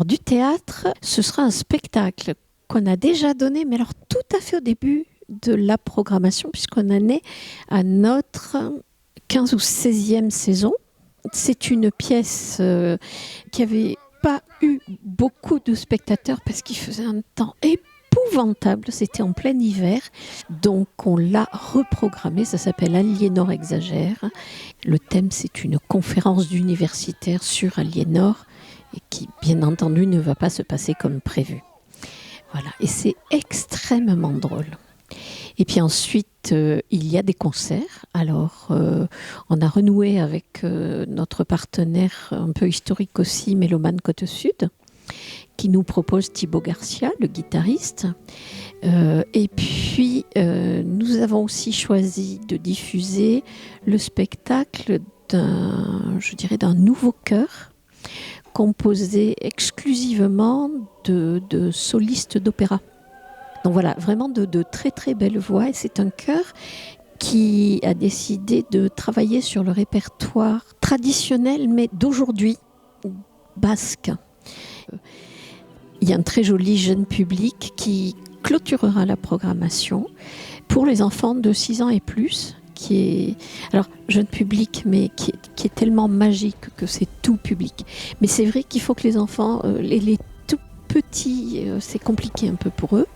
du théâtre, ce sera un spectacle qu'on a déjà donné, mais alors tout à fait au début de la programmation, puisqu'on en est à notre 15 ou 16e saison. C'est une pièce qui avait pas eu beaucoup de spectateurs parce qu'il faisait un temps épouvantable, c'était en plein hiver, donc on l'a reprogrammé, ça s'appelle Aliénor exagère. Le thème, c'est une conférence d'universitaires sur Aliénor et qui, bien entendu, ne va pas se passer comme prévu. Voilà, et c'est extrêmement drôle. Et puis ensuite, il y a des concerts. Alors, on a renoué avec notre partenaire un peu historique aussi, Mélomane Côte-Sud, qui nous propose Thibaut Garcia, le guitariste. Et puis, nous avons aussi choisi de diffuser le spectacle d'un nouveau chœur composé exclusivement de solistes d'opéra. Donc voilà, vraiment de très très belles voix. Et c'est un chœur qui a décidé de travailler sur le répertoire traditionnel, mais d'aujourd'hui, basque. Il y a un très joli jeune public qui clôturera la programmation pour les enfants de 6 ans et plus, qui est, alors jeune public, mais qui est tellement magique que c'est tout public. Mais c'est vrai qu'il faut que les enfants, les tout petits, c'est compliqué un peu pour eux.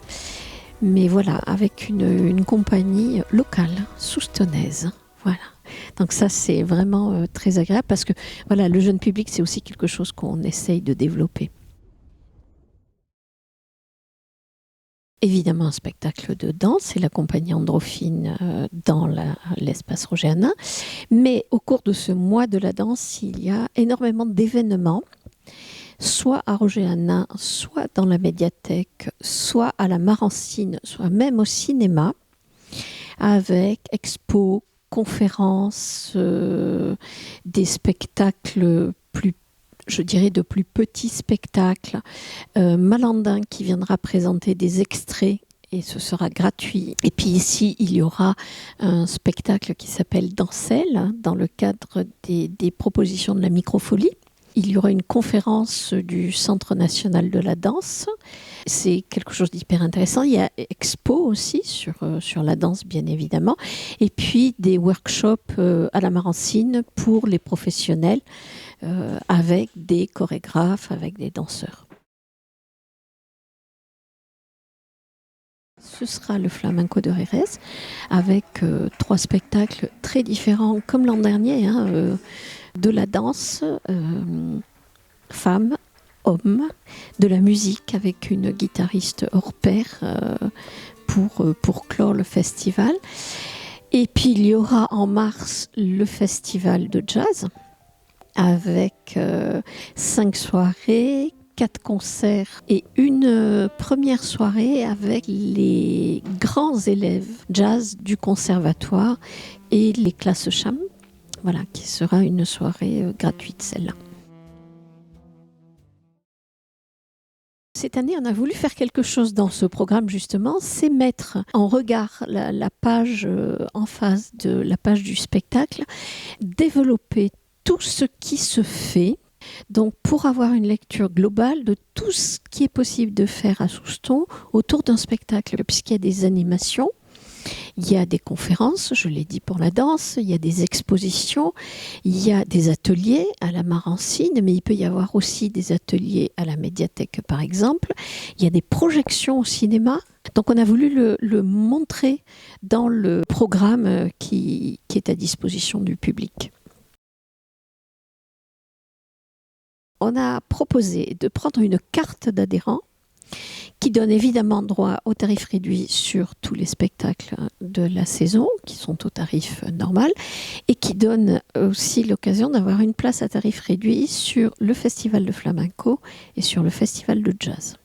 Mais voilà, avec une compagnie locale, soustanaise. Voilà. Donc ça, c'est vraiment très agréable parce que voilà, le jeune public, c'est aussi quelque chose qu'on essaye de développer. Évidemment, un spectacle de danse et la compagnie Androphine dans l'espace Roger-Hanin. Mais au cours de ce mois de la danse, il y a énormément d'événements, soit à Roger-Hanin, soit dans la médiathèque, soit à la Marancine, soit même au cinéma, avec expos, conférences, des spectacles plus, je dirais, de plus petits spectacles. Malandin qui viendra présenter des extraits et ce sera gratuit. Et puis ici, il y aura un spectacle qui s'appelle Danselle, dans le cadre des propositions de la microfolie. Il y aura une conférence du Centre national de la danse. C'est quelque chose d'hyper intéressant. Il y a expo aussi sur la danse, bien évidemment. Et puis des workshops à la Marancine pour les professionnels avec des chorégraphes, avec des danseurs. Ce sera le Flamenco de Jerez avec 3 spectacles très différents, comme l'an dernier, de la danse, femmes, hommes, de la musique avec une guitariste hors pair pour clore le festival. Et puis il y aura en mars le festival de jazz avec 5 soirées, 4 concerts et une première soirée avec les grands élèves jazz du conservatoire et les classes cham. Voilà, qui sera une soirée gratuite, celle-là. Cette année, on a voulu faire quelque chose dans ce programme, justement, c'est mettre en regard la page en face de la page du spectacle, développer tout ce qui se fait, donc pour avoir une lecture globale de tout ce qui est possible de faire à Souston autour d'un spectacle, puisqu'il y a des animations, il y a des conférences, je l'ai dit pour la danse, il y a des expositions, il y a des ateliers à la Marancine, mais il peut y avoir aussi des ateliers à la médiathèque par exemple. Il y a des projections au cinéma. Donc on a voulu le montrer dans le programme qui est à disposition du public. On a proposé de prendre une carte d'adhérent qui donne évidemment droit au tarif réduit sur tous les spectacles de la saison, qui sont au tarif normal, et qui donne aussi l'occasion d'avoir une place à tarif réduit sur le festival de flamenco et sur le festival de jazz.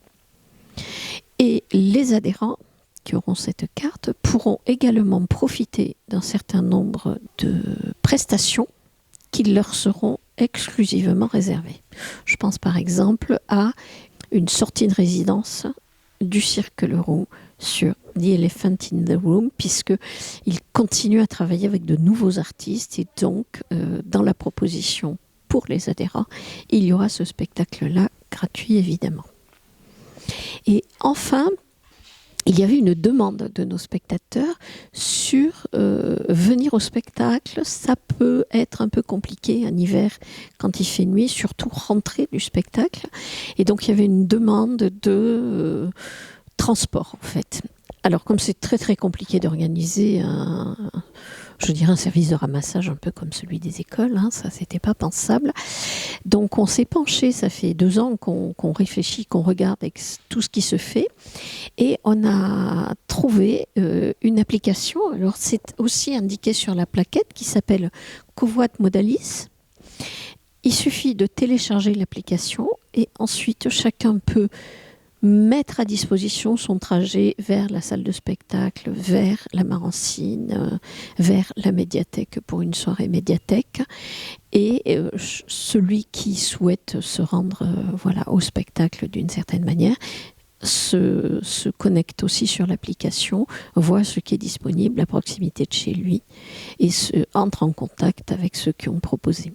Et les adhérents qui auront cette carte pourront également profiter d'un certain nombre de prestations qui leur seront exclusivement réservées. Je pense par exemple à une sortie de résidence du Cirque Leroux sur The Elephant in the Room, puisqu'il continue à travailler avec de nouveaux artistes et donc dans la proposition pour les adhérents, il y aura ce spectacle-là gratuit. gratuit évidemment. Et enfin, il y avait une demande de nos spectateurs sur venir au spectacle. Ça peut être un peu compliqué en hiver quand il fait nuit, surtout rentrer du spectacle. Et donc il y avait une demande de transport en fait. Alors comme c'est très très compliqué d'organiser un service de ramassage un peu comme celui des écoles, hein, ça c'était pas pensable. Donc on s'est penché, ça fait 2 ans qu'on réfléchit, qu'on regarde avec tout ce qui se fait, et on a trouvé une application. Alors c'est aussi indiqué sur la plaquette qui s'appelle Covoite Modalis. Il suffit de télécharger l'application et ensuite chacun peut mettre à disposition son trajet vers la salle de spectacle, vers la Marancine, vers la médiathèque pour une soirée médiathèque. Et celui qui souhaite se rendre au spectacle d'une certaine manière se connecte aussi sur l'application, voit ce qui est disponible à proximité de chez lui et entre en contact avec ceux qui ont proposé.